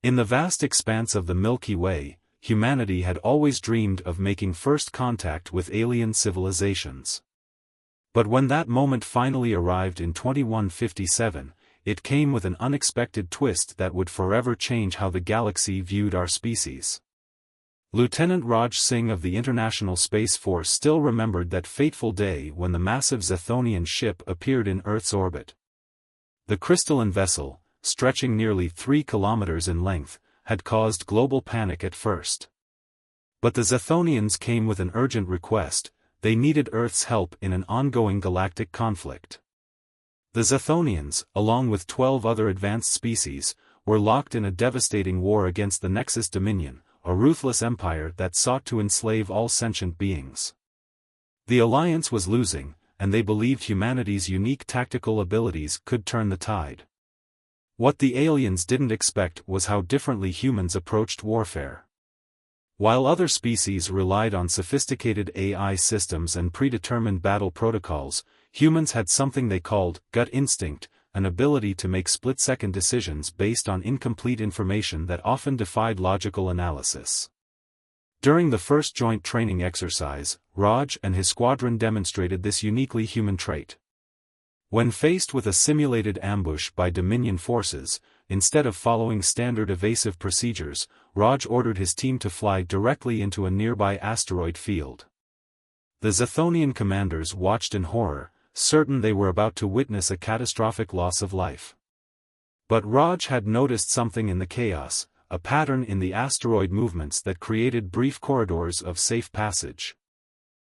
In the vast expanse of the Milky Way, humanity had always dreamed of making first contact with alien civilizations. But when that moment finally arrived in 2157, it came with an unexpected twist that would forever change how the galaxy viewed our species. Lieutenant Raj Singh of the International Space Force still remembered that fateful day when the massive Zethonian ship appeared in Earth's orbit. The crystalline vessel, stretching nearly 3 kilometers in length, had caused global panic at first. But the Zethonians came with an urgent request: they needed Earth's help in an ongoing galactic conflict. The Zethonians, along with 12 other advanced species, were locked in a devastating war against the Nexus Dominion, a ruthless empire that sought to enslave all sentient beings. The Alliance was losing, and they believed humanity's unique tactical abilities could turn the tide. What the aliens didn't expect was how differently humans approached warfare. While other species relied on sophisticated AI systems and predetermined battle protocols, humans had something they called gut instinct, an ability to make split-second decisions based on incomplete information that often defied logical analysis. During the first joint training exercise, Raj and his squadron demonstrated this uniquely human trait. When faced with a simulated ambush by Dominion forces, instead of following standard evasive procedures, Raj ordered his team to fly directly into a nearby asteroid field. The Zethonian commanders watched in horror, certain they were about to witness a catastrophic loss of life. But Raj had noticed something in the chaos, a pattern in the asteroid movements that created brief corridors of safe passage.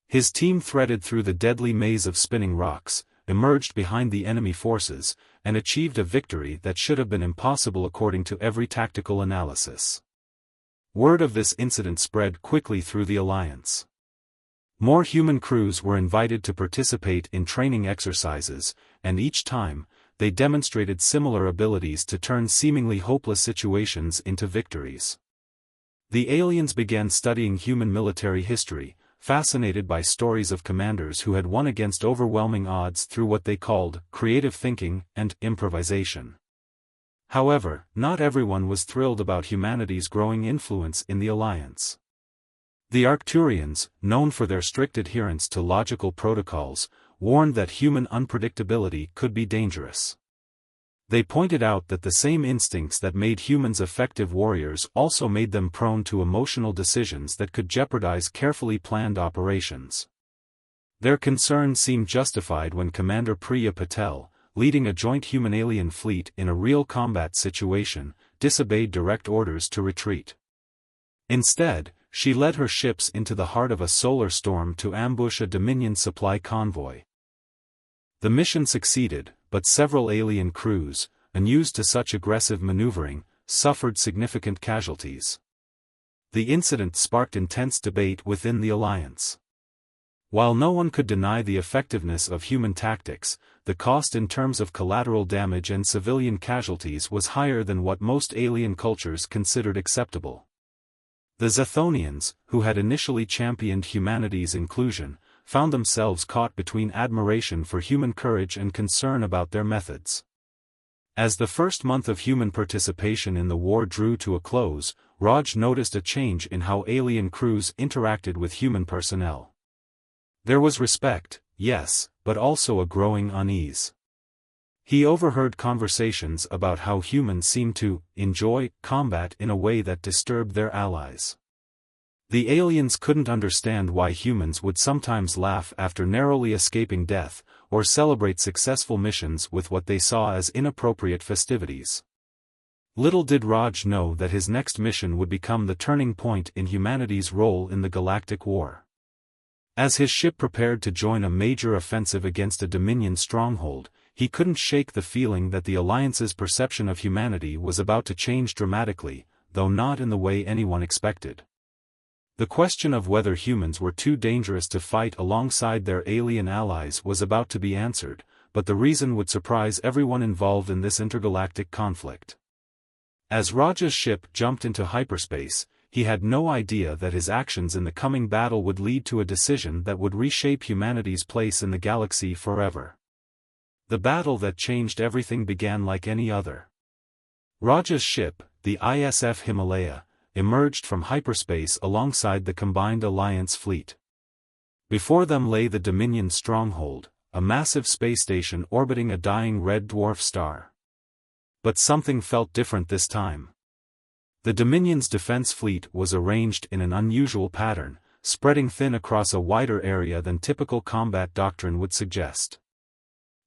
His team threaded through the deadly maze of spinning rocks, emerged behind the enemy forces, and achieved a victory that should have been impossible according to every tactical analysis. Word of this incident spread quickly through the Alliance. More human crews were invited to participate in training exercises, and each time, they demonstrated similar abilities to turn seemingly hopeless situations into victories. The aliens began studying human military history, fascinated by stories of commanders who had won against overwhelming odds through what they called creative thinking and improvisation. However, not everyone was thrilled about humanity's growing influence in the Alliance. The Arcturians, known for their strict adherence to logical protocols, warned that human unpredictability could be dangerous. They pointed out that the same instincts that made humans effective warriors also made them prone to emotional decisions that could jeopardize carefully planned operations. Their concern seemed justified when Commander Priya Patel, leading a joint human-alien fleet in a real combat situation, disobeyed direct orders to retreat. Instead, she led her ships into the heart of a solar storm to ambush a Dominion supply convoy. The mission succeeded, but several alien crews, unused to such aggressive maneuvering, suffered significant casualties. The incident sparked intense debate within the Alliance. While no one could deny the effectiveness of human tactics, the cost in terms of collateral damage and civilian casualties was higher than what most alien cultures considered acceptable. The Zethonians, who had initially championed humanity's inclusion, found themselves caught between admiration for human courage and concern about their methods. As the first month of human participation in the war drew to a close, Raj noticed a change in how alien crews interacted with human personnel. There was respect, yes, but also a growing unease. He overheard conversations about how humans seemed to enjoy combat in a way that disturbed their allies. The aliens couldn't understand why humans would sometimes laugh after narrowly escaping death, or celebrate successful missions with what they saw as inappropriate festivities. Little did Raj know that his next mission would become the turning point in humanity's role in the Galactic War. As his ship prepared to join a major offensive against a Dominion stronghold, he couldn't shake the feeling that the Alliance's perception of humanity was about to change dramatically, though not in the way anyone expected. The question of whether humans were too dangerous to fight alongside their alien allies was about to be answered, but the reason would surprise everyone involved in this intergalactic conflict. As Raja's ship jumped into hyperspace, he had no idea that his actions in the coming battle would lead to a decision that would reshape humanity's place in the galaxy forever. The battle that changed everything began like any other. Raja's ship, the ISF Himalaya, emerged from hyperspace alongside the combined Alliance fleet. Before them lay the Dominion stronghold, a massive space station orbiting a dying red dwarf star. But something felt different this time. The Dominion's defense fleet was arranged in an unusual pattern, spreading thin across a wider area than typical combat doctrine would suggest.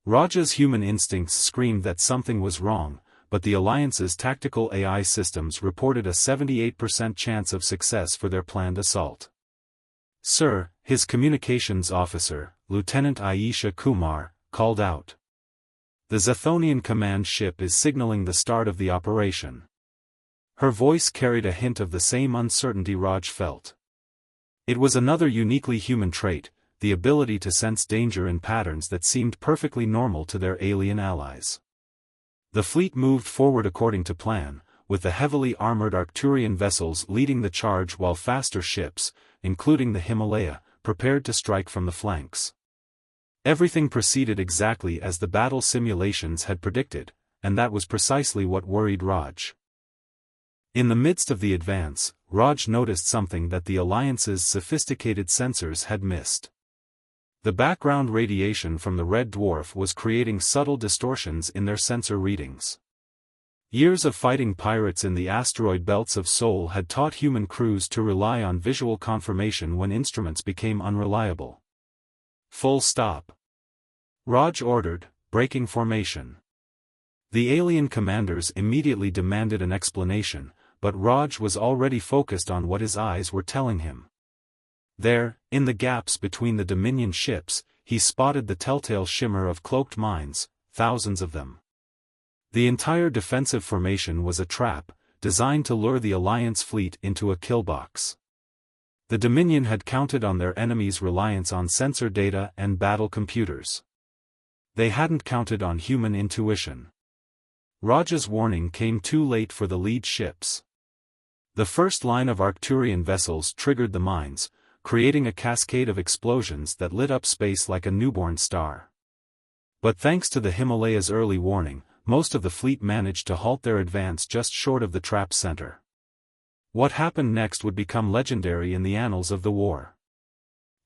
Raja's human instincts screamed that something was wrong, but the Alliance's tactical AI systems reported a 78% chance of success for their planned assault. "Sir," his communications officer, Lieutenant Ayesha Kumar, called out. "The Zethonian command ship is signaling the start of the operation." Her voice carried a hint of the same uncertainty Raj felt. It was another uniquely human trait, the ability to sense danger in patterns that seemed perfectly normal to their alien allies. The fleet moved forward according to plan, with the heavily armored Arcturian vessels leading the charge while faster ships, including the Himalaya, prepared to strike from the flanks. Everything proceeded exactly as the battle simulations had predicted, and that was precisely what worried Raj. In the midst of the advance, Raj noticed something that the Alliance's sophisticated sensors had missed. The background radiation from the red dwarf was creating subtle distortions in their sensor readings. Years of fighting pirates in the asteroid belts of Sol had taught human crews to rely on visual confirmation when instruments became unreliable. "Full stop," Raj ordered, breaking formation. The alien commanders immediately demanded an explanation, but Raj was already focused on what his eyes were telling him. There, in the gaps between the Dominion ships, he spotted the telltale shimmer of cloaked mines, thousands of them. The entire defensive formation was a trap, designed to lure the Alliance fleet into a killbox. The Dominion had counted on their enemies' reliance on sensor data and battle computers. They hadn't counted on human intuition. Raja's warning came too late for the lead ships. The first line of Arcturian vessels triggered the mines, creating a cascade of explosions that lit up space like a newborn star. But thanks to the Himalaya's early warning, most of the fleet managed to halt their advance just short of the trap center. What happened next would become legendary in the annals of the war.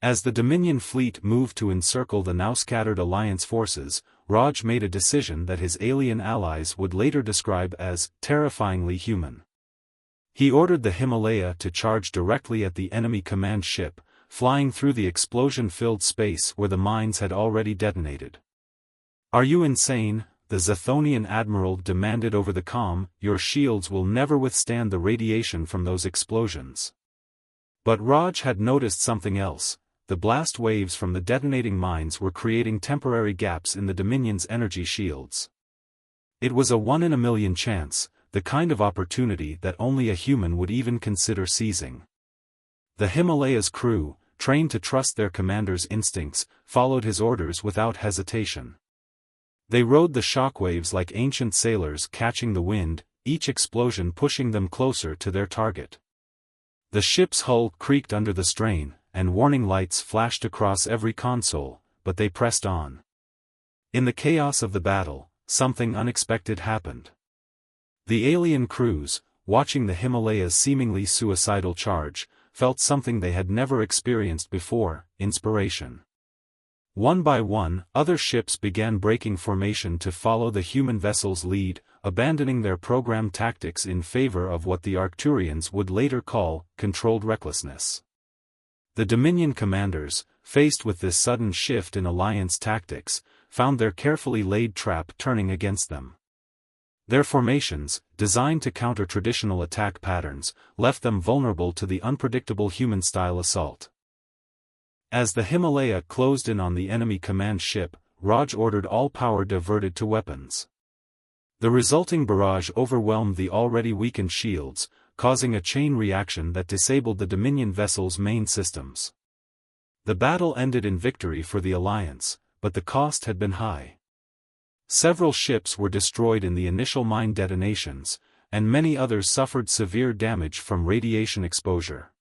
As the Dominion fleet moved to encircle the now scattered Alliance forces, Raj made a decision that his alien allies would later describe as terrifyingly human. He ordered the Himalaya to charge directly at the enemy command ship, flying through the explosion-filled space where the mines had already detonated. "Are you insane?" the Zethonian admiral demanded over the comm. "Your shields will never withstand the radiation from those explosions." But Raj had noticed something else. The blast waves from the detonating mines were creating temporary gaps in the Dominion's energy shields. It was a one-in-a-million chance, the kind of opportunity that only a human would even consider seizing. The Himalaya's crew, trained to trust their commander's instincts, followed his orders without hesitation. They rode the shockwaves like ancient sailors catching the wind, each explosion pushing them closer to their target. The ship's hull creaked under the strain, and warning lights flashed across every console, but they pressed on. In the chaos of the battle, something unexpected happened. The alien crews, watching the Himalaya's seemingly suicidal charge, felt something they had never experienced before: inspiration. One by one, other ships began breaking formation to follow the human vessel's lead, abandoning their programmed tactics in favor of what the Arcturians would later call controlled recklessness. The Dominion commanders, faced with this sudden shift in Alliance tactics, found their carefully laid trap turning against them. Their formations, designed to counter traditional attack patterns, left them vulnerable to the unpredictable human-style assault. As the Himalaya closed in on the enemy command ship, Raj ordered all power diverted to weapons. The resulting barrage overwhelmed the already weakened shields, causing a chain reaction that disabled the Dominion vessel's main systems. The battle ended in victory for the Alliance, but the cost had been high. Several ships were destroyed in the initial mine detonations, and many others suffered severe damage from radiation exposure.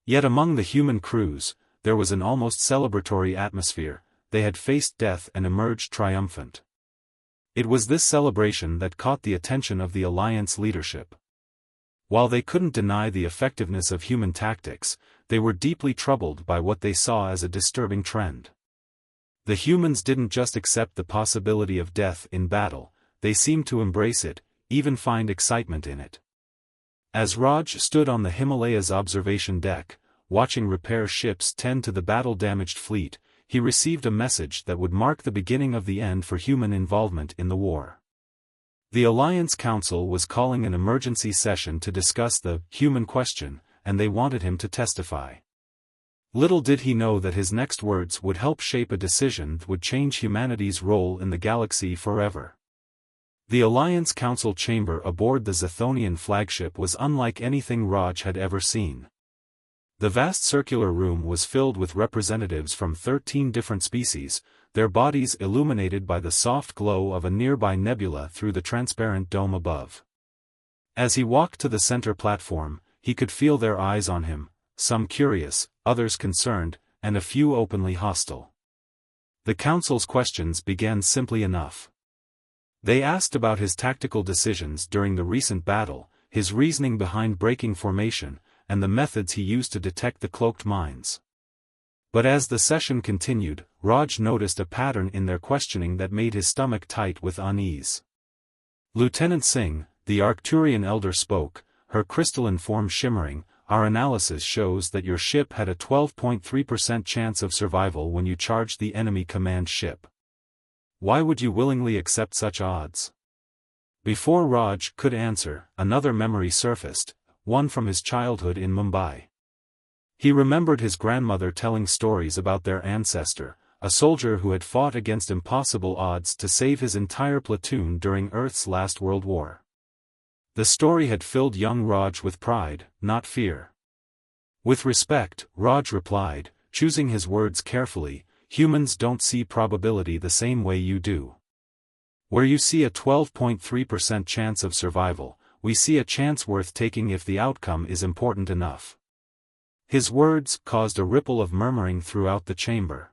Yet among the human crews, there was an almost celebratory atmosphere. They had faced death and emerged triumphant. It was this celebration that caught the attention of the Alliance leadership. While they couldn't deny the effectiveness of human tactics, they were deeply troubled by what they saw as a disturbing trend. The humans didn't just accept the possibility of death in battle, they seemed to embrace it, even find excitement in it. As Raj stood on the Himalayas observation deck, watching repair ships tend to the battle-damaged fleet, he received a message that would mark the beginning of the end for human involvement in the war. The Alliance Council was calling an emergency session to discuss the human question, and they wanted him to testify. Little did he know that his next words would help shape a decision that would change humanity's role in the galaxy forever. The Alliance Council chamber aboard the Zethonian flagship was unlike anything Raj had ever seen. The vast circular room was filled with representatives from 13 different species, their bodies illuminated by the soft glow of a nearby nebula through the transparent dome above. As he walked to the center platform, he could feel their eyes on him, some curious, others concerned, and a few openly hostile. The council's questions began simply enough. They asked about his tactical decisions during the recent battle, his reasoning behind breaking formation, and the methods he used to detect the cloaked minds. But as the session continued, Raj noticed a pattern in their questioning that made his stomach tight with unease. Lieutenant Singh, the Arcturian elder spoke, her crystalline form shimmering, "Our analysis shows that your ship had a 12.3% chance of survival when you charged the enemy command ship. Why would you willingly accept such odds?" Before Raj could answer, another memory surfaced, one from his childhood in Mumbai. He remembered his grandmother telling stories about their ancestor, a soldier who had fought against impossible odds to save his entire platoon during Earth's last World War. The story had filled young Raj with pride, not fear. With respect, Raj replied, choosing his words carefully, "Humans don't see probability the same way you do. Where you see a 12.3% chance of survival, we see a chance worth taking if the outcome is important enough." His words caused a ripple of murmuring throughout the chamber.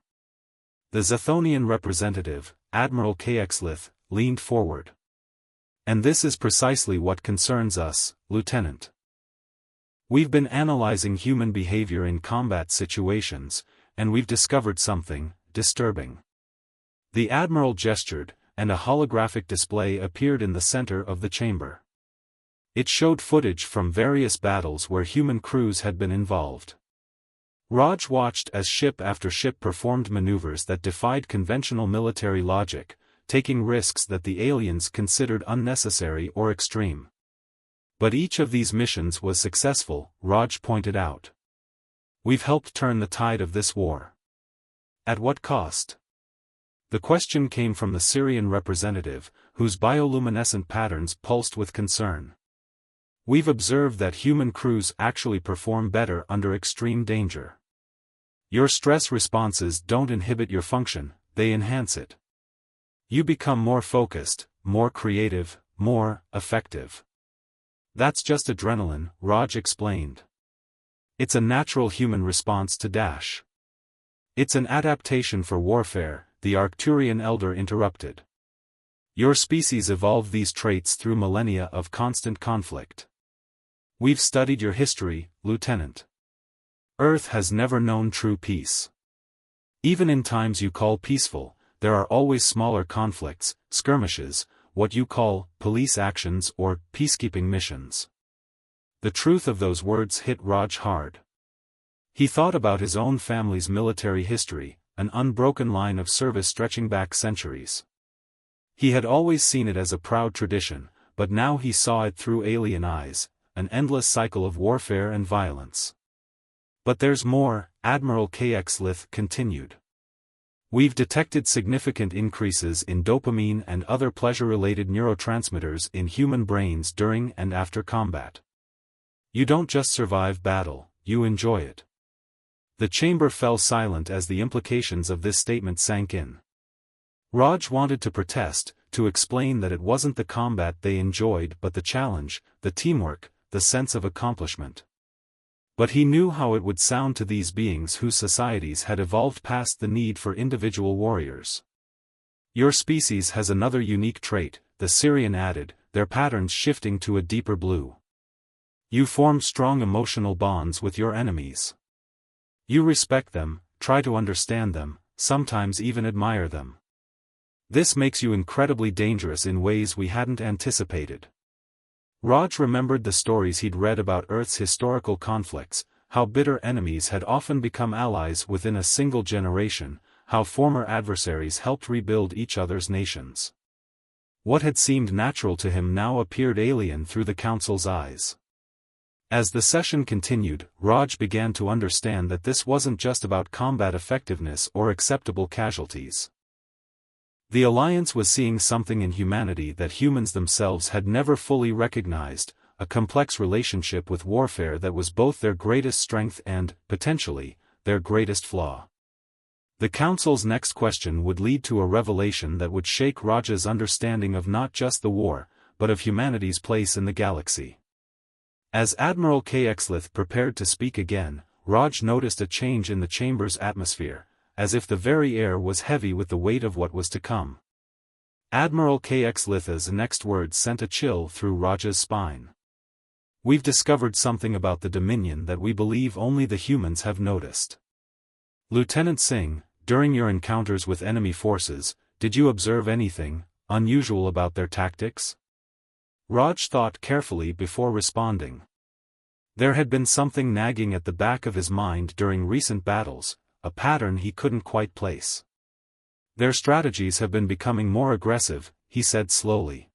The Zethonian representative, Admiral Kxlith, leaned forward. "And this is precisely what concerns us, Lieutenant. We've been analyzing human behavior in combat situations, and we've discovered something disturbing." The Admiral gestured, and a holographic display appeared in the center of the chamber. It showed footage from various battles where human crews had been involved. Raj watched as ship after ship performed maneuvers that defied conventional military logic, taking risks that the aliens considered unnecessary or extreme. But each of these missions was successful, Raj pointed out. "We've helped turn the tide of this war." "At what cost?" The question came from the Syrian representative, whose bioluminescent patterns pulsed with concern. "We've observed that human crews actually perform better under extreme danger. Your stress responses don't inhibit your function, they enhance it. You become more focused, more creative, more effective." "That's just adrenaline," Raj explained. "It's a natural human response to dash." "It's an adaptation for warfare," the Arcturian elder interrupted. "Your species evolved these traits through millennia of constant conflict. We've studied your history, Lieutenant. Earth has never known true peace. Even in times you call peaceful, there are always smaller conflicts, skirmishes, what you call police actions or peacekeeping missions." The truth of those words hit Raj hard. He thought about his own family's military history, an unbroken line of service stretching back centuries. He had always seen it as a proud tradition, but now he saw it through alien eyes, an endless cycle of warfare and violence. "But there's more," Admiral Kxlith continued. "We've detected significant increases in dopamine and other pleasure-related neurotransmitters in human brains during and after combat. You don't just survive battle, you enjoy it." The chamber fell silent as the implications of this statement sank in. Raj wanted to protest, to explain that it wasn't the combat they enjoyed but the challenge, the teamwork, the sense of accomplishment. But he knew how it would sound to these beings whose societies had evolved past the need for individual warriors. Your species has another unique trait, the Syrian added, their patterns shifting to a deeper blue. You form strong emotional bonds with your enemies. You respect them, try to understand them, sometimes even admire them. This makes you incredibly dangerous in ways we hadn't anticipated. Raj remembered the stories he'd read about Earth's historical conflicts, how bitter enemies had often become allies within a single generation, how former adversaries helped rebuild each other's nations. What had seemed natural to him now appeared alien through the Council's eyes. As the session continued, Raj began to understand that this wasn't just about combat effectiveness or acceptable casualties. The Alliance was seeing something in humanity that humans themselves had never fully recognized, a complex relationship with warfare that was both their greatest strength and, potentially, their greatest flaw. The Council's next question would lead to a revelation that would shake Raj's understanding of not just the war, but of humanity's place in the galaxy. As Admiral Kexlith prepared to speak again, Raj noticed a change in the chamber's atmosphere, as if the very air was heavy with the weight of what was to come. Admiral Kexlith's next words sent a chill through Raj's spine. We've discovered something about the Dominion that we believe only the humans have noticed. Lieutenant Singh, during your encounters with enemy forces, did you observe anything unusual about their tactics? Raj thought carefully before responding. There had been something nagging at the back of his mind during recent battles, a pattern he couldn't quite place. Their strategies have been becoming more aggressive, he said slowly.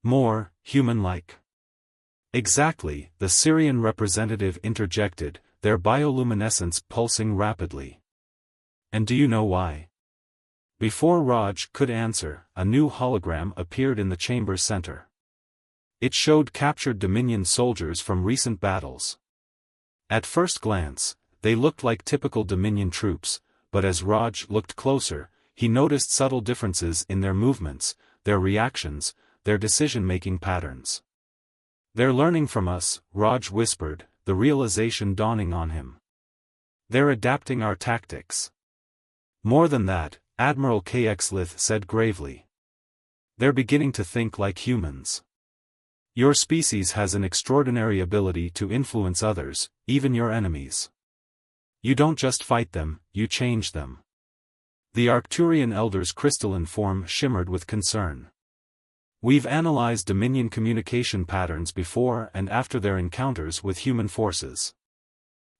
More human-like. Exactly, the Syrian representative interjected, their bioluminescence pulsing rapidly. And do you know why? Before Raj could answer, a new hologram appeared in the chamber's center. It showed captured Dominion soldiers from recent battles. At first glance, they looked like typical Dominion troops, but as Raj looked closer, he noticed subtle differences in their movements, their reactions, their decision-making patterns. They're learning from us, Raj whispered, the realization dawning on him. They're adapting our tactics. More than that, Admiral Kexlith said gravely. They're beginning to think like humans. Your species has an extraordinary ability to influence others, even your enemies. You don't just fight them, you change them. The Arcturian Elder's crystalline form shimmered with concern. We've analyzed Dominion communication patterns before and after their encounters with human forces.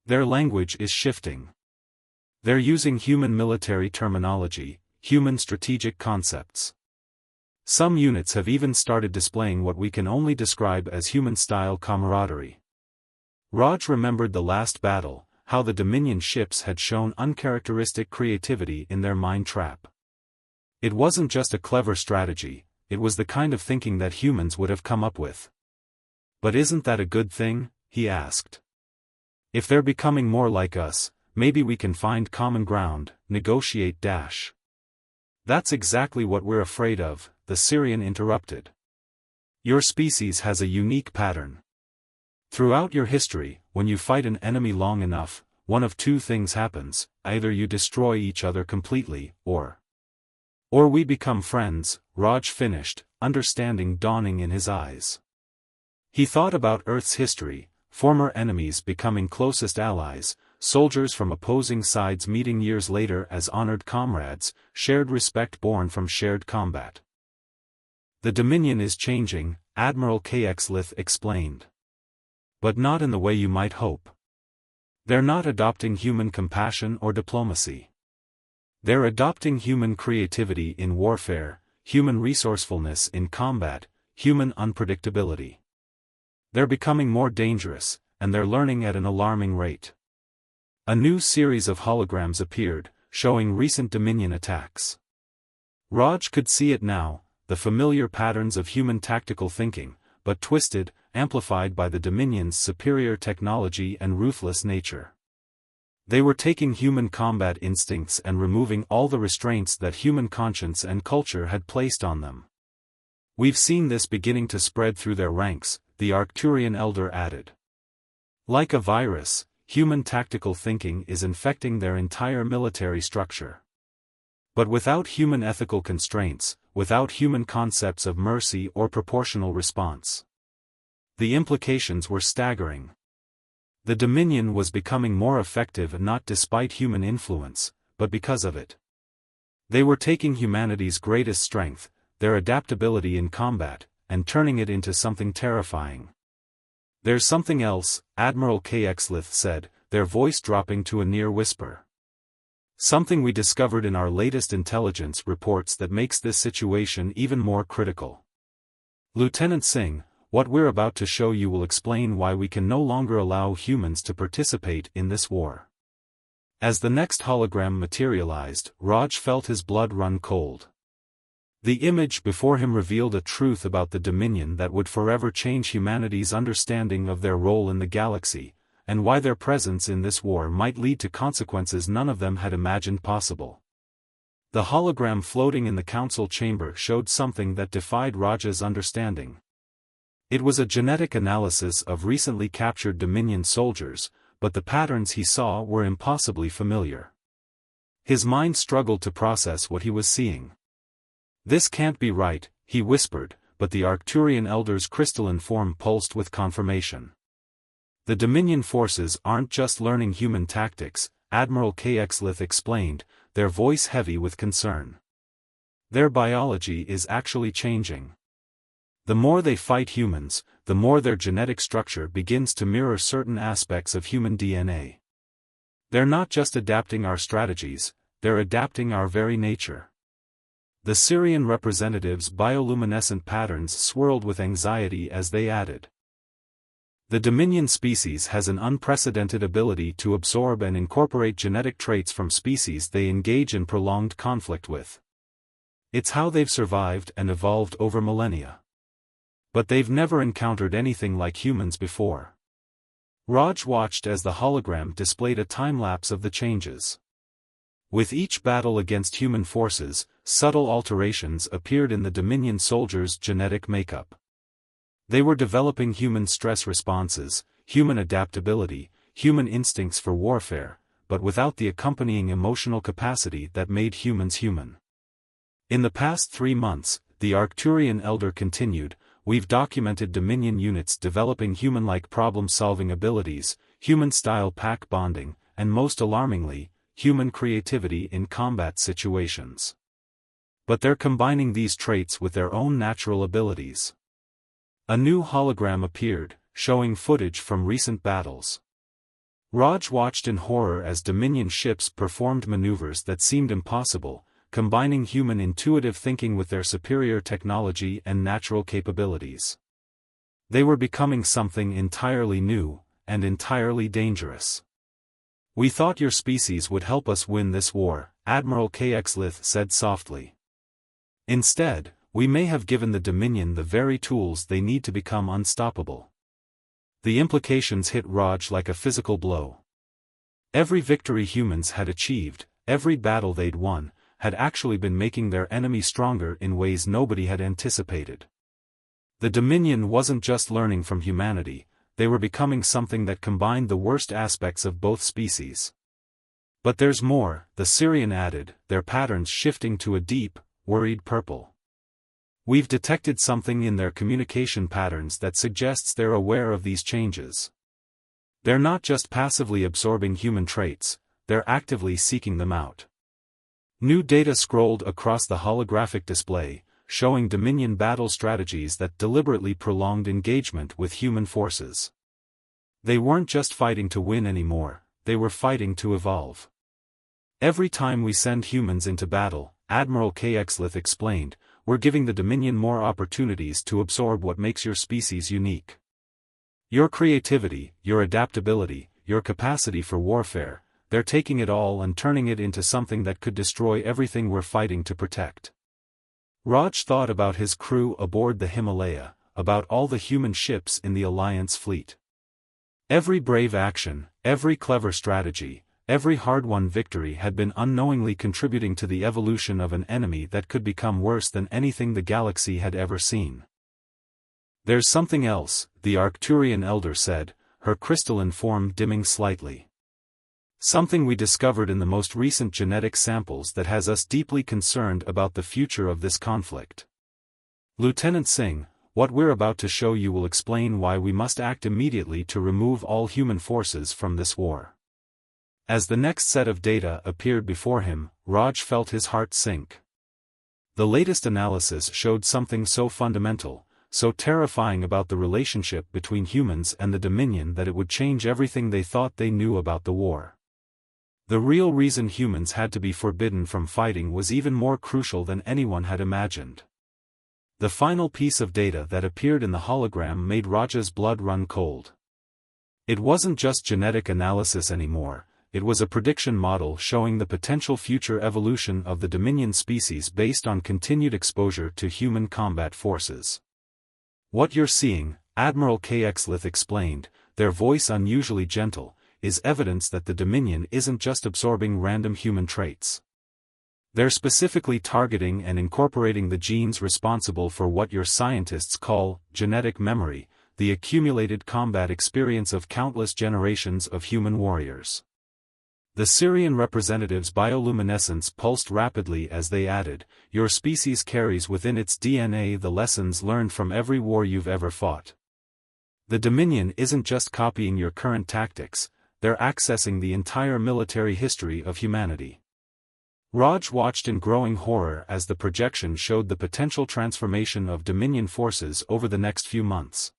Their language is shifting. They're using human military terminology, human strategic concepts. Some units have even started displaying what we can only describe as human-style camaraderie. Raj remembered the last battle, how the Dominion ships had shown uncharacteristic creativity in their mine trap. It wasn't just a clever strategy, it was the kind of thinking that humans would have come up with. But isn't that a good thing? He asked. If they're becoming more like us, maybe we can find common ground, negotiate. That's exactly what we're afraid of, the Syrian interrupted. Your species has a unique pattern. Throughout your history, when you fight an enemy long enough, one of two things happens, either you destroy each other completely, or we become friends, Raj finished, understanding dawning in his eyes. He thought about Earth's history, former enemies becoming closest allies, soldiers from opposing sides meeting years later as honored comrades, shared respect born from shared combat. The Dominion is changing, Admiral Kexlith explained. But not in the way you might hope. They're not adopting human compassion or diplomacy. They're adopting human creativity in warfare, human resourcefulness in combat, human unpredictability. They're becoming more dangerous, and they're learning at an alarming rate. A new series of holograms appeared, showing recent Dominion attacks. Raj could see it now, the familiar patterns of human tactical thinking, but twisted, amplified by the Dominion's superior technology and ruthless nature. They were taking human combat instincts and removing all the restraints that human conscience and culture had placed on them. We've seen this beginning to spread through their ranks, the Arcturian Elder added. Like a virus, human tactical thinking is infecting their entire military structure. But without human ethical constraints, without human concepts of mercy or proportional response. The implications were staggering. The Dominion was becoming more effective not despite human influence, but because of it. They were taking humanity's greatest strength, their adaptability in combat, and turning it into something terrifying. "There's something else," Admiral Kexlith said, their voice dropping to a near whisper. "Something we discovered in our latest intelligence reports that makes this situation even more critical. Lieutenant Singh, what we're about to show you will explain why we can no longer allow humans to participate in this war." As the next hologram materialized, Raj felt his blood run cold. The image before him revealed a truth about the Dominion that would forever change humanity's understanding of their role in the galaxy, and why their presence in this war might lead to consequences none of them had imagined possible. The hologram floating in the council chamber showed something that defied Raj's understanding. It was a genetic analysis of recently captured Dominion soldiers, but the patterns he saw were impossibly familiar. His mind struggled to process what he was seeing. "This can't be right," he whispered, but the Arcturian elder's crystalline form pulsed with confirmation. "The Dominion forces aren't just learning human tactics," Admiral Kexlith explained, their voice heavy with concern. "Their biology is actually changing. The more they fight humans, the more their genetic structure begins to mirror certain aspects of human DNA. They're not just adapting our strategies, they're adapting our very nature." The Syrian representative's bioluminescent patterns swirled with anxiety as they added. "The Dominion species has an unprecedented ability to absorb and incorporate genetic traits from species they engage in prolonged conflict with. It's how they've survived and evolved over millennia. But they've never encountered anything like humans before." Raj watched as the hologram displayed a time-lapse of the changes. With each battle against human forces, subtle alterations appeared in the Dominion soldiers' genetic makeup. They were developing human stress responses, human adaptability, human instincts for warfare, but without the accompanying emotional capacity that made humans human. "In the past 3 months," the Arcturian elder continued, "we've documented Dominion units developing human-like problem-solving abilities, human-style pack bonding, and most alarmingly, human creativity in combat situations. But they're combining these traits with their own natural abilities." A new hologram appeared, showing footage from recent battles. Raj watched in horror as Dominion ships performed maneuvers that seemed impossible, combining human intuitive thinking with their superior technology and natural capabilities. They were becoming something entirely new, and entirely dangerous. "We thought your species would help us win this war," Admiral Kexlith said softly. "Instead, we may have given the Dominion the very tools they need to become unstoppable." The implications hit Raj like a physical blow. Every victory humans had achieved, every battle they'd won, had actually been making their enemy stronger in ways nobody had anticipated. The Dominion wasn't just learning from humanity, they were becoming something that combined the worst aspects of both species. "But there's more," the Syrian added, their patterns shifting to a deep, worried purple. "We've detected something in their communication patterns that suggests they're aware of these changes. They're not just passively absorbing human traits, they're actively seeking them out." New data scrolled across the holographic display, showing Dominion battle strategies that deliberately prolonged engagement with human forces. They weren't just fighting to win anymore, they were fighting to evolve. "Every time we send humans into battle," Admiral Kexlith explained, "we're giving the Dominion more opportunities to absorb what makes your species unique. Your creativity, your adaptability, your capacity for warfare, they're taking it all and turning it into something that could destroy everything we're fighting to protect." Raj thought about his crew aboard the Himalaya, about all the human ships in the Alliance fleet. Every brave action, every clever strategy, every hard-won victory had been unknowingly contributing to the evolution of an enemy that could become worse than anything the galaxy had ever seen. "There's something else," the Arcturian elder said, her crystalline form dimming slightly. Something we discovered in the most recent genetic samples that has us deeply concerned about the future of this conflict. Lieutenant Singh, what we're about to show you will explain why we must act immediately to remove all human forces from this war. As the next set of data appeared before him, Raj felt his heart sink. The latest analysis showed something so fundamental, so terrifying about the relationship between humans and the Dominion that it would change everything they thought they knew about the war. The real reason humans had to be forbidden from fighting was even more crucial than anyone had imagined. The final piece of data that appeared in the hologram made Raj's blood run cold. It wasn't just genetic analysis anymore, it was a prediction model showing the potential future evolution of the Dominion species based on continued exposure to human combat forces. What you're seeing, Admiral Kexlith explained, their voice unusually gentle, is evidence that the Dominion isn't just absorbing random human traits. They're specifically targeting and incorporating the genes responsible for what your scientists call genetic memory, the accumulated combat experience of countless generations of human warriors. The Syrian representative's bioluminescence pulsed rapidly as they added, your species carries within its DNA the lessons learned from every war you've ever fought. The Dominion isn't just copying your current tactics, they're accessing the entire military history of humanity. Raj watched in growing horror as the projection showed the potential transformation of Dominion forces over the next few months.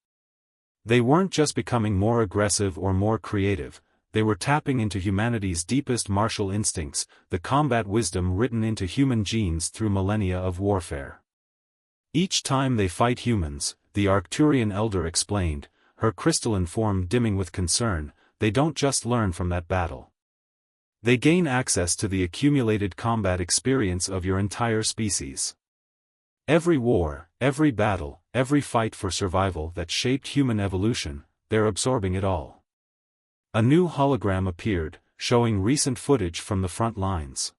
They weren't just becoming more aggressive or more creative, they were tapping into humanity's deepest martial instincts, the combat wisdom written into human genes through millennia of warfare. Each time they fight humans, the Arcturian elder explained, her crystalline form dimming with concern, they don't just learn from that battle. They gain access to the accumulated combat experience of your entire species. Every war, every battle, every fight for survival that shaped human evolution, they're absorbing it all. A new hologram appeared, showing recent footage from the front lines.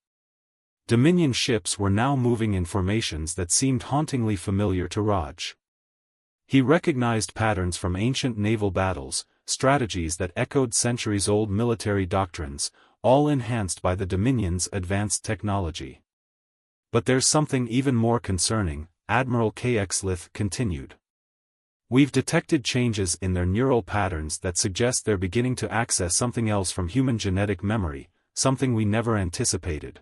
Dominion ships were now moving in formations that seemed hauntingly familiar to Raj. He recognized patterns from ancient naval battles, strategies that echoed centuries-old military doctrines, all enhanced by the Dominion's advanced technology. But there's something even more concerning, Admiral Kexlith continued. We've detected changes in their neural patterns that suggest they're beginning to access something else from human genetic memory, something we never anticipated.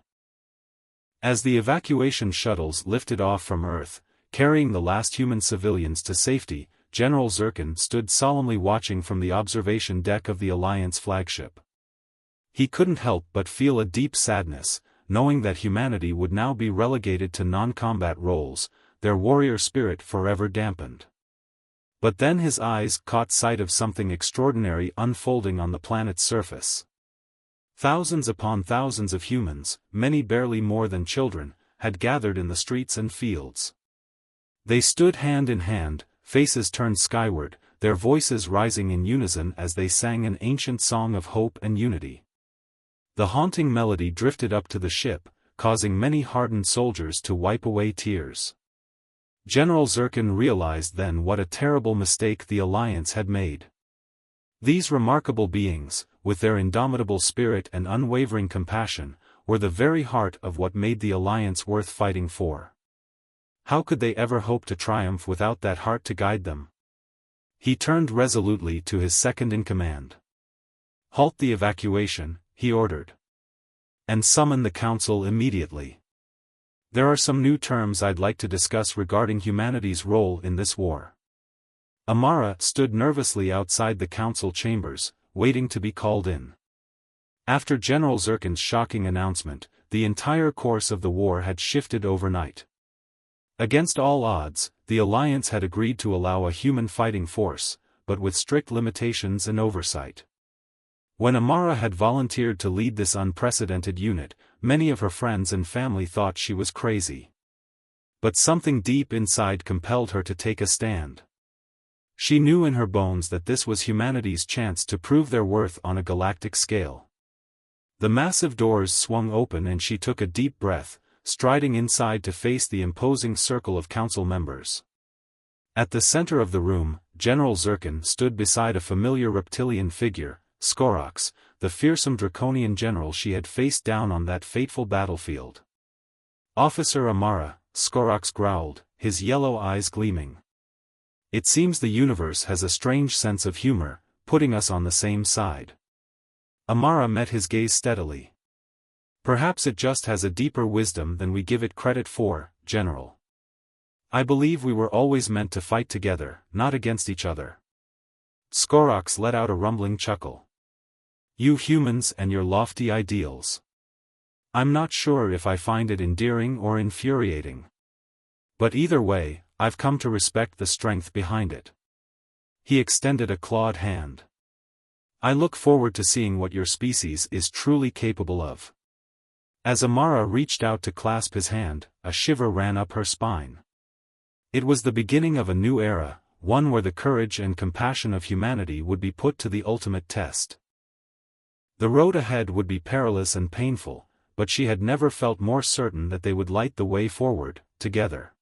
As the evacuation shuttles lifted off from Earth, carrying the last human civilians to safety, General Zirkin stood solemnly watching from the observation deck of the Alliance flagship. He couldn't help but feel a deep sadness, knowing that humanity would now be relegated to non-combat roles, their warrior spirit forever dampened. But then his eyes caught sight of something extraordinary unfolding on the planet's surface. Thousands upon thousands of humans, many barely more than children, had gathered in the streets and fields. They stood hand in hand, faces turned skyward, their voices rising in unison as they sang an ancient song of hope and unity. The haunting melody drifted up to the ship, causing many hardened soldiers to wipe away tears. General Zirkin realized then what a terrible mistake the Alliance had made. These remarkable beings, with their indomitable spirit and unwavering compassion, were the very heart of what made the Alliance worth fighting for. How could they ever hope to triumph without that heart to guide them? He turned resolutely to his second-in-command. "Halt the evacuation," he ordered. "And summon the council immediately. There are some new terms I'd like to discuss regarding humanity's role in this war." Amara stood nervously outside the council chambers, waiting to be called in. After General Zirkin's shocking announcement, the entire course of the war had shifted overnight. Against all odds, the Alliance had agreed to allow a human fighting force, but with strict limitations and oversight. When Amara had volunteered to lead this unprecedented unit, many of her friends and family thought she was crazy. But something deep inside compelled her to take a stand. She knew in her bones that this was humanity's chance to prove their worth on a galactic scale. The massive doors swung open and she took a deep breath, striding inside to face the imposing circle of council members. At the center of the room, General Zirkin stood beside a familiar reptilian figure, Skorox, the fearsome draconian general she had faced down on that fateful battlefield. "Officer Amara," Skorox growled, his yellow eyes gleaming. "It seems the universe has a strange sense of humor, putting us on the same side." Amara met his gaze steadily. "Perhaps it just has a deeper wisdom than we give it credit for, General. I believe we were always meant to fight together, not against each other." Skorox let out a rumbling chuckle. "You humans and your lofty ideals. I'm not sure if I find it endearing or infuriating. But either way, I've come to respect the strength behind it." He extended a clawed hand. "I look forward to seeing what your species is truly capable of." As Amara reached out to clasp his hand, a shiver ran up her spine. It was the beginning of a new era, one where the courage and compassion of humanity would be put to the ultimate test. The road ahead would be perilous and painful, but she had never felt more certain that they would light the way forward, together.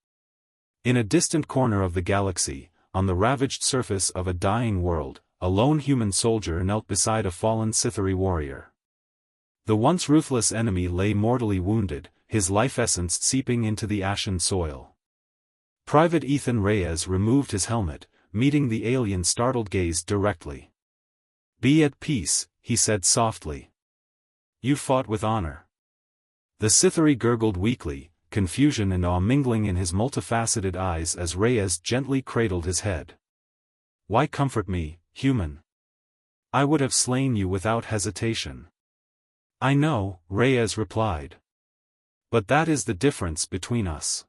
In a distant corner of the galaxy, on the ravaged surface of a dying world, a lone human soldier knelt beside a fallen Sithari warrior. The once ruthless enemy lay mortally wounded, his life essence seeping into the ashen soil. Private Ethan Reyes removed his helmet, meeting the alien's startled gaze directly. "Be at peace," he said softly. "You fought with honor." The Sithari gurgled weakly, confusion and awe mingling in his multifaceted eyes as Reyes gently cradled his head. "Why comfort me, human? I would have slain you without hesitation." "I know," Reyes replied. "But that is the difference between us.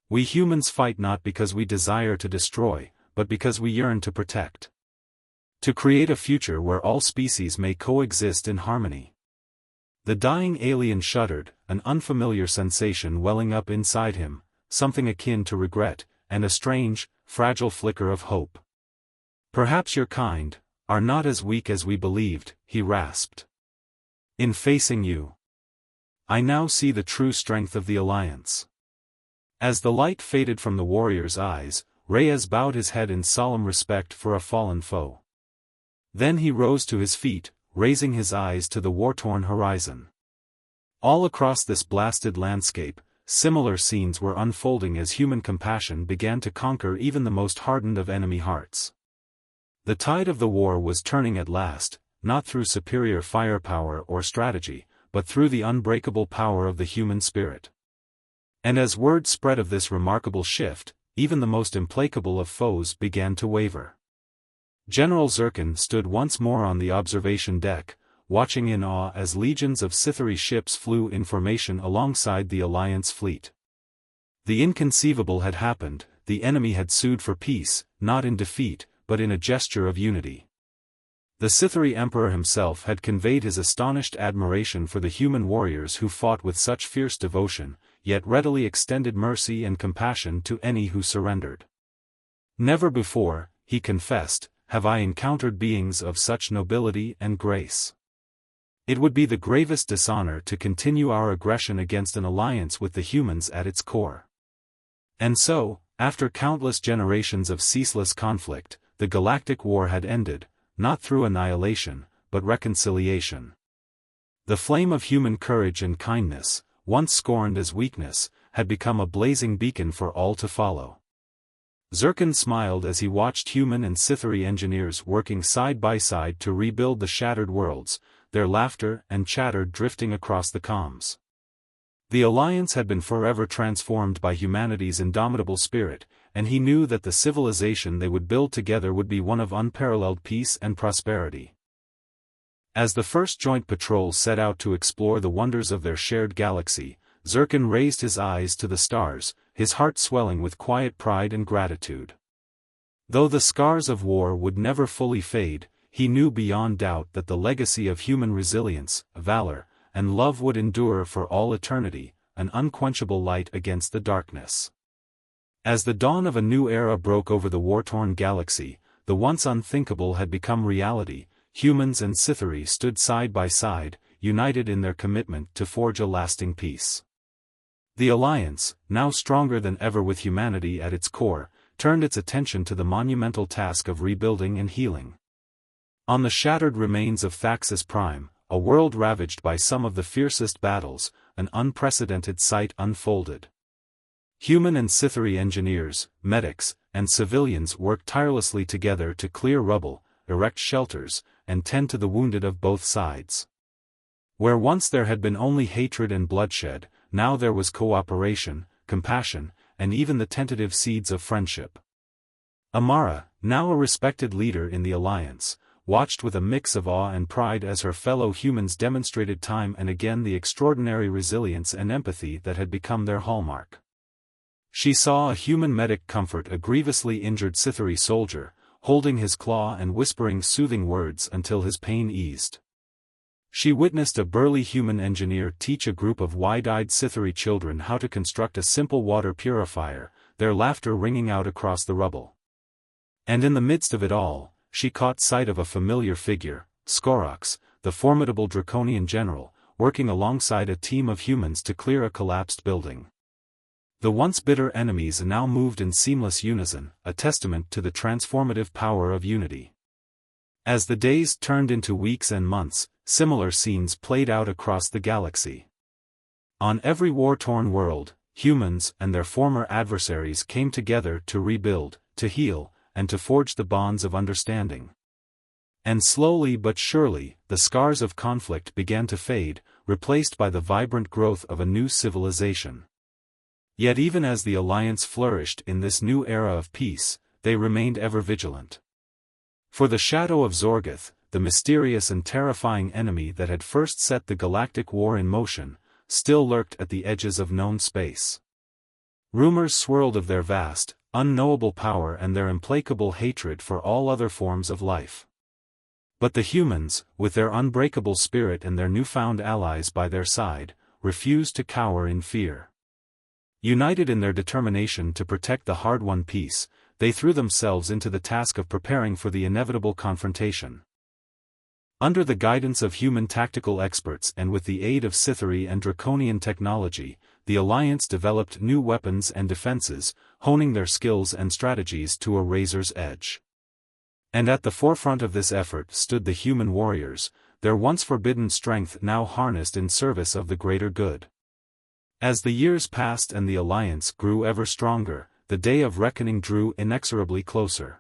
We humans fight not because we desire to destroy, but because we yearn to protect. To create a future where all species may coexist in harmony." The dying alien shuddered, an unfamiliar sensation welling up inside him, something akin to regret, and a strange, fragile flicker of hope. "Perhaps your kind are not as weak as we believed," he rasped. "In facing you, I now see the true strength of the Alliance." As the light faded from the warrior's eyes, Reyes bowed his head in solemn respect for a fallen foe. Then he rose to his feet, raising his eyes to the war-torn horizon. All across this blasted landscape, similar scenes were unfolding as human compassion began to conquer even the most hardened of enemy hearts. The tide of the war was turning at last, not through superior firepower or strategy, but through the unbreakable power of the human spirit. And as word spread of this remarkable shift, even the most implacable of foes began to waver. General Zircon stood once more on the observation deck, watching in awe as legions of Sithari ships flew in formation alongside the Alliance fleet. The inconceivable had happened, the enemy had sued for peace, not in defeat, but in a gesture of unity. The Sithari Emperor himself had conveyed his astonished admiration for the human warriors who fought with such fierce devotion, yet readily extended mercy and compassion to any who surrendered. "Never before," he confessed, "have I encountered beings of such nobility and grace. It would be the gravest dishonor to continue our aggression against an alliance with the humans at its core." And so, after countless generations of ceaseless conflict, the Galactic War had ended, not through annihilation, but reconciliation. The flame of human courage and kindness, once scorned as weakness, had become a blazing beacon for all to follow. Zircon smiled as he watched human and Sithari engineers working side by side to rebuild the shattered worlds, their laughter and chatter drifting across the comms. The Alliance had been forever transformed by humanity's indomitable spirit, and he knew that the civilization they would build together would be one of unparalleled peace and prosperity. As the first joint patrol set out to explore the wonders of their shared galaxy, Zircon raised his eyes to the stars, his heart swelling with quiet pride and gratitude. Though the scars of war would never fully fade, he knew beyond doubt that the legacy of human resilience, valor, and love would endure for all eternity, an unquenchable light against the darkness. As the dawn of a new era broke over the war-torn galaxy, the once unthinkable had become reality. Humans and Sithari stood side by side, united in their commitment to forge a lasting peace. The Alliance, now stronger than ever with humanity at its core, turned its attention to the monumental task of rebuilding and healing. On the shattered remains of Thaxis Prime, a world ravaged by some of the fiercest battles, an unprecedented sight unfolded. Human and Scytheri engineers, medics, and civilians worked tirelessly together to clear rubble, erect shelters, and tend to the wounded of both sides. Where once there had been only hatred and bloodshed, now there was cooperation, compassion, and even the tentative seeds of friendship. Amara, now a respected leader in the Alliance, watched with a mix of awe and pride as her fellow humans demonstrated time and again the extraordinary resilience and empathy that had become their hallmark. She saw a human medic comfort a grievously injured Scytheri soldier, holding his claw and whispering soothing words until his pain eased. She witnessed a burly human engineer teach a group of wide-eyed Scytheri children how to construct a simple water purifier, their laughter ringing out across the rubble. And in the midst of it all, she caught sight of a familiar figure, Skorox, the formidable Draconian general, working alongside a team of humans to clear a collapsed building. The once bitter enemies now moved in seamless unison, a testament to the transformative power of unity. As the days turned into weeks and months, similar scenes played out across the galaxy. On every war-torn world, humans and their former adversaries came together to rebuild, to heal, and to forge the bonds of understanding. And slowly but surely, the scars of conflict began to fade, replaced by the vibrant growth of a new civilization. Yet even as the Alliance flourished in this new era of peace, they remained ever vigilant. For the shadow of Zorgoth, the mysterious and terrifying enemy that had first set the Galactic War in motion, still lurked at the edges of known space. Rumors swirled of their vast, unknowable power and their implacable hatred for all other forms of life. But the humans, with their unbreakable spirit and their newfound allies by their side, refused to cower in fear. United in their determination to protect the hard-won peace, they threw themselves into the task of preparing for the inevitable confrontation. Under the guidance of human tactical experts and with the aid of Scytheri and Draconian technology, the Alliance developed new weapons and defenses, honing their skills and strategies to a razor's edge. And at the forefront of this effort stood the human warriors, their once forbidden strength now harnessed in service of the greater good. As the years passed and the Alliance grew ever stronger, the day of reckoning drew inexorably closer.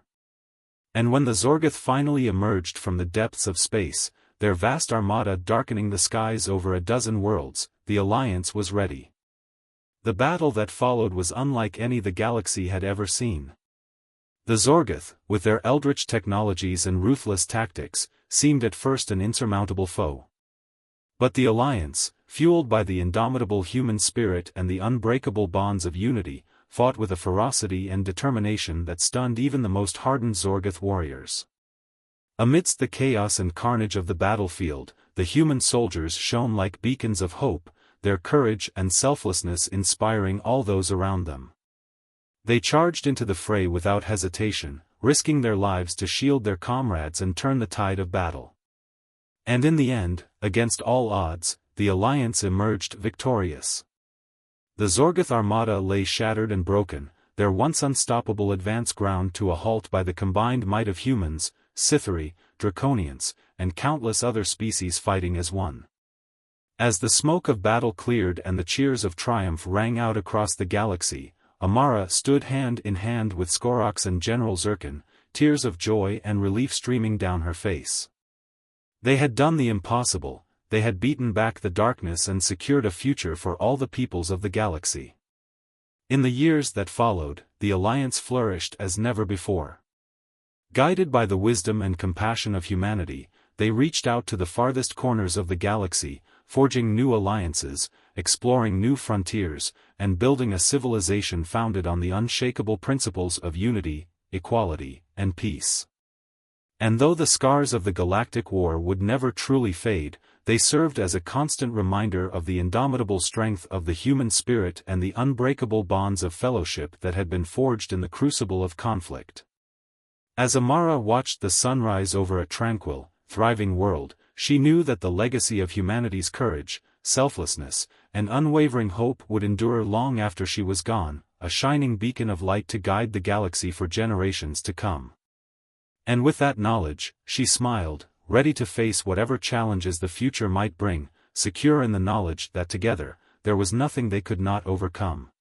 And when the Zorgoth finally emerged from the depths of space, their vast armada darkening the skies over a dozen worlds, the Alliance was ready. The battle that followed was unlike any the galaxy had ever seen. The Zorgoth, with their eldritch technologies and ruthless tactics, seemed at first an insurmountable foe. But the Alliance, fueled by the indomitable human spirit and the unbreakable bonds of unity, fought with a ferocity and determination that stunned even the most hardened Zorgoth warriors. Amidst the chaos and carnage of the battlefield, the human soldiers shone like beacons of hope, their courage and selflessness inspiring all those around them. They charged into the fray without hesitation, risking their lives to shield their comrades and turn the tide of battle. And in the end, against all odds, the Alliance emerged victorious. The Zorgoth armada lay shattered and broken, their once unstoppable advance ground to a halt by the combined might of humans, Scytheri, Draconians, and countless other species fighting as one. As the smoke of battle cleared and the cheers of triumph rang out across the galaxy, Amara stood hand in hand with Skorox and General Zircon, tears of joy and relief streaming down her face. They had done the impossible. They had beaten back the darkness and secured a future for all the peoples of the galaxy. In the years that followed, the Alliance flourished as never before. Guided by the wisdom and compassion of humanity, they reached out to the farthest corners of the galaxy, forging new alliances, exploring new frontiers, and building a civilization founded on the unshakable principles of unity, equality, and peace. And though the scars of the Galactic War would never truly fade, they served as a constant reminder of the indomitable strength of the human spirit and the unbreakable bonds of fellowship that had been forged in the crucible of conflict. As Amara watched the sunrise over a tranquil, thriving world, she knew that the legacy of humanity's courage, selflessness, and unwavering hope would endure long after she was gone, a shining beacon of light to guide the galaxy for generations to come. And with that knowledge, she smiled, ready to face whatever challenges the future might bring, secure in the knowledge that together, there was nothing they could not overcome.